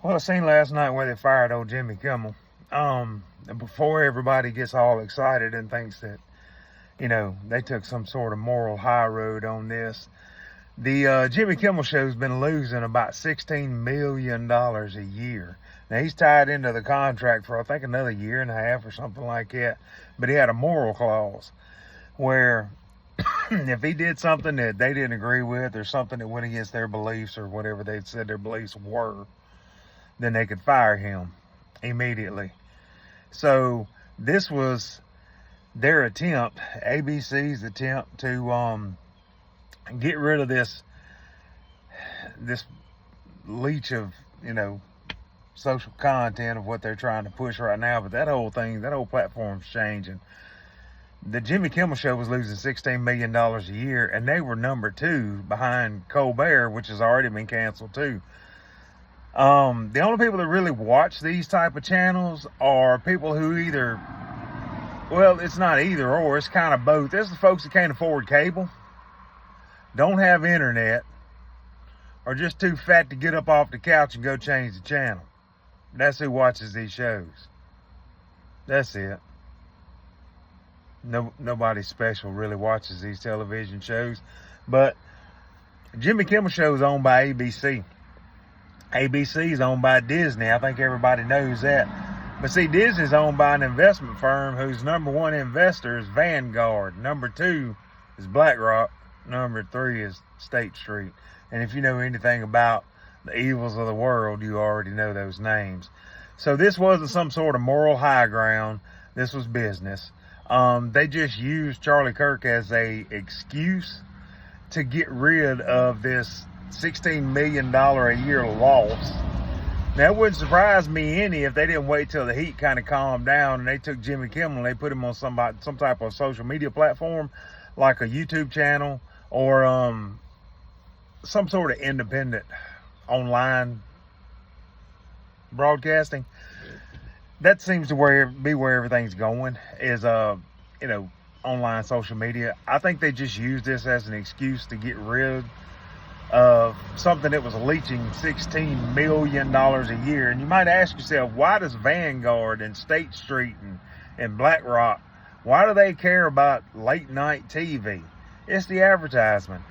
Well, I seen last night where they fired old Jimmy Kimmel. Before everybody gets all excited and thinks that, they took some sort of moral high road on this. The Jimmy Kimmel show's been losing about $16 million a year. Now, he's tied into the contract for, I think, another year and a half or something like that. But he had a moral clause where if he did something that they didn't agree with or something that went against their beliefs or whatever they said their beliefs were, then they could fire him immediately. So this was their attempt, ABC's attempt to get rid of this leech of, social content of what they're trying to push right now. But that whole platform's changing. The Jimmy Kimmel Show was losing $16 million a year, and they were number 2 behind Colbert, which has already been canceled too. The only people that really watch these type of channels are people who it's not either or, it's kind of both. There's the folks that can't afford cable, don't have internet, or just too fat to get up off the couch and go change the channel. That's who watches these shows. That's it. Nobody special really watches these television shows. But Jimmy Kimmel Show is owned by ABC. ABC is owned by Disney. I think everybody knows that. But see, Disney's owned by an investment firm whose number 1 investor is Vanguard. Number 2 is BlackRock. Number 3 is State Street. And if you know anything about the evils of the world, you already know those names. So this wasn't some sort of moral high ground. This was business. They just used Charlie Kirk as a excuse to get rid of this $16 million a year loss. Now, it wouldn't surprise me any if they didn't wait till the heat kind of calmed down and they took Jimmy Kimmel and they put him on some type of social media platform like a YouTube channel or some sort of independent online broadcasting. That seems to be where everything's going is online social media. I think they just use this as an excuse to get rid of something that was leaching $16 million a year. And you might ask yourself, why does Vanguard and State Street and BlackRock, why do they care about late night TV? It's the advertisement.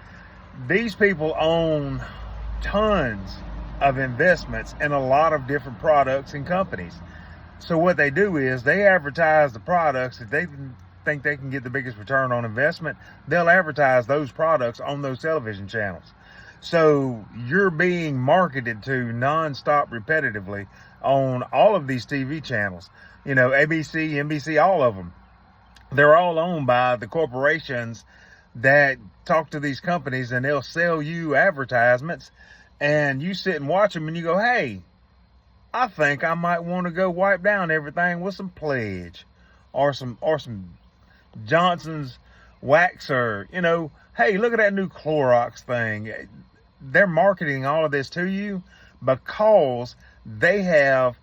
These people own tons of investments in a lot of different products and companies. So what they do is they advertise the products that they think they can get the biggest return on investment. They'll advertise those products on those television channels. So you're being marketed to nonstop repetitively on all of these TV channels. ABC, NBC, all of them. They're all owned by the corporations that talk to these companies, and they'll sell you advertisements, and you sit and watch them and you go, hey, I think I might want to go wipe down everything with some Pledge or some Johnson's wax, or hey, look at that new Clorox thing. They're marketing all of this to you because they have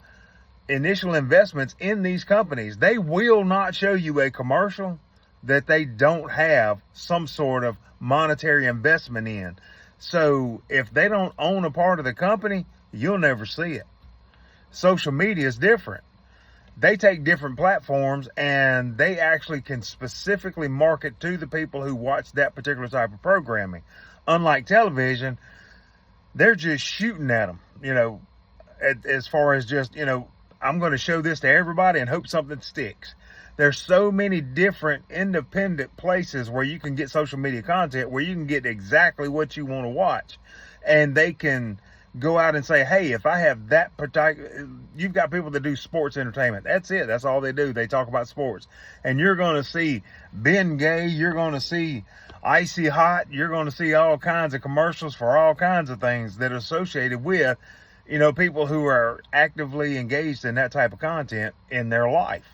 initial investments in these companies. They will not show you a commercial that they don't have some sort of monetary investment in. So if they don't own a part of the company, you'll never see it. Social media is different. They take different platforms and they actually can specifically market to the people who watch that particular type of programming. Unlike television, they're just shooting at them, as far as just, I'm going to show this to everybody and hope something sticks. There's so many different independent places where you can get social media content where you can get exactly what you want to watch. And they can go out and say, hey, if I have that particular, you've got people that do sports entertainment. That's it. That's all they do. They talk about sports. And you're going to see Ben Gay. You're going to see Icy Hot. You're going to see all kinds of commercials for all kinds of things that are associated with, people who are actively engaged in that type of content in their life.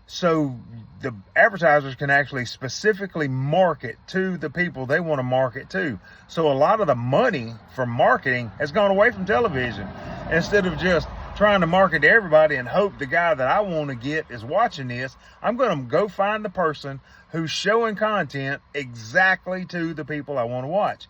So the advertisers can actually specifically market to the people they want to market to. So a lot of the money from marketing has gone away from television. Instead of just trying to market to everybody and hope the guy that I want to get is watching this, I'm going to go find the person who's showing content exactly to the people I want to watch.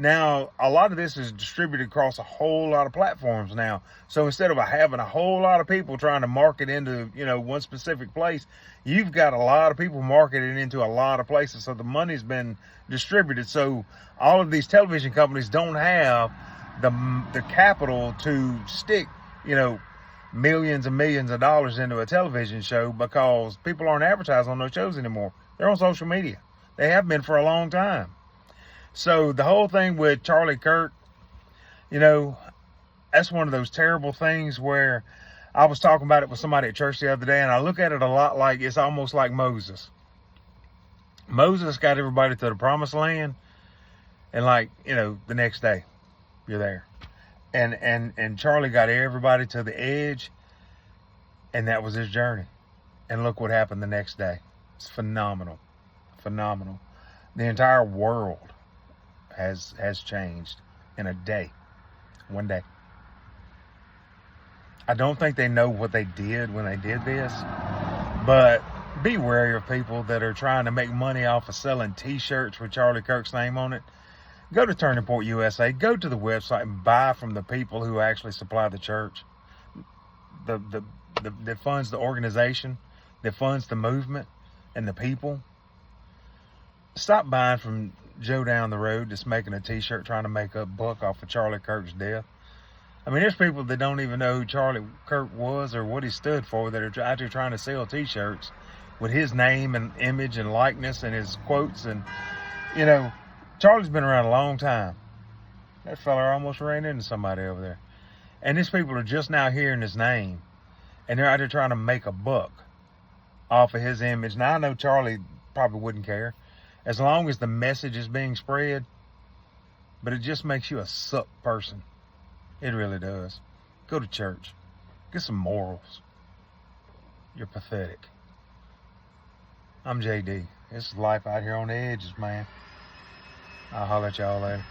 Now, a lot of this is distributed across a whole lot of platforms now. So instead of having a whole lot of people trying to market into, one specific place, you've got a lot of people marketing into a lot of places. So the money's been distributed. So all of these television companies don't have the capital to stick, millions and millions of dollars into a television show, because people aren't advertising on those shows anymore. They're on social media. They have been for a long time. So the whole thing with Charlie Kirk, that's one of those terrible things where I was talking about it with somebody at church the other day, and I look at it a lot like it's almost like Moses. Moses got everybody to the promised land, and the next day you're there. And Charlie got everybody to the edge, and that was his journey. And look what happened the next day. It's phenomenal. Phenomenal. The entire world has changed in a day. One day. I don't think they know what they did when they did this, but be wary of people that are trying to make money off of selling t-shirts with Charlie Kirk's name on it. Go to Turning Point USA. Go to the website and buy from the people who actually supply the church. That funds the organization, that funds the movement and the people. Stop buying from Joe down the road that's making a t-shirt trying to make a buck off of Charlie Kirk's death. I mean, there's people that don't even know who Charlie Kirk was or what he stood for that are out there trying to sell t-shirts with his name and image and likeness and his quotes. And, Charlie's been around a long time. That fella almost ran into somebody over there. And these people are just now hearing his name, and they're out there trying to make a buck off of his image. Now, I know Charlie probably wouldn't care as long as the message is being spread, but it just makes you a suck person. It really does. Go to church. Get some morals. You're pathetic. I'm JD. This is life out here on the edges, man. I'll holler at y'all later.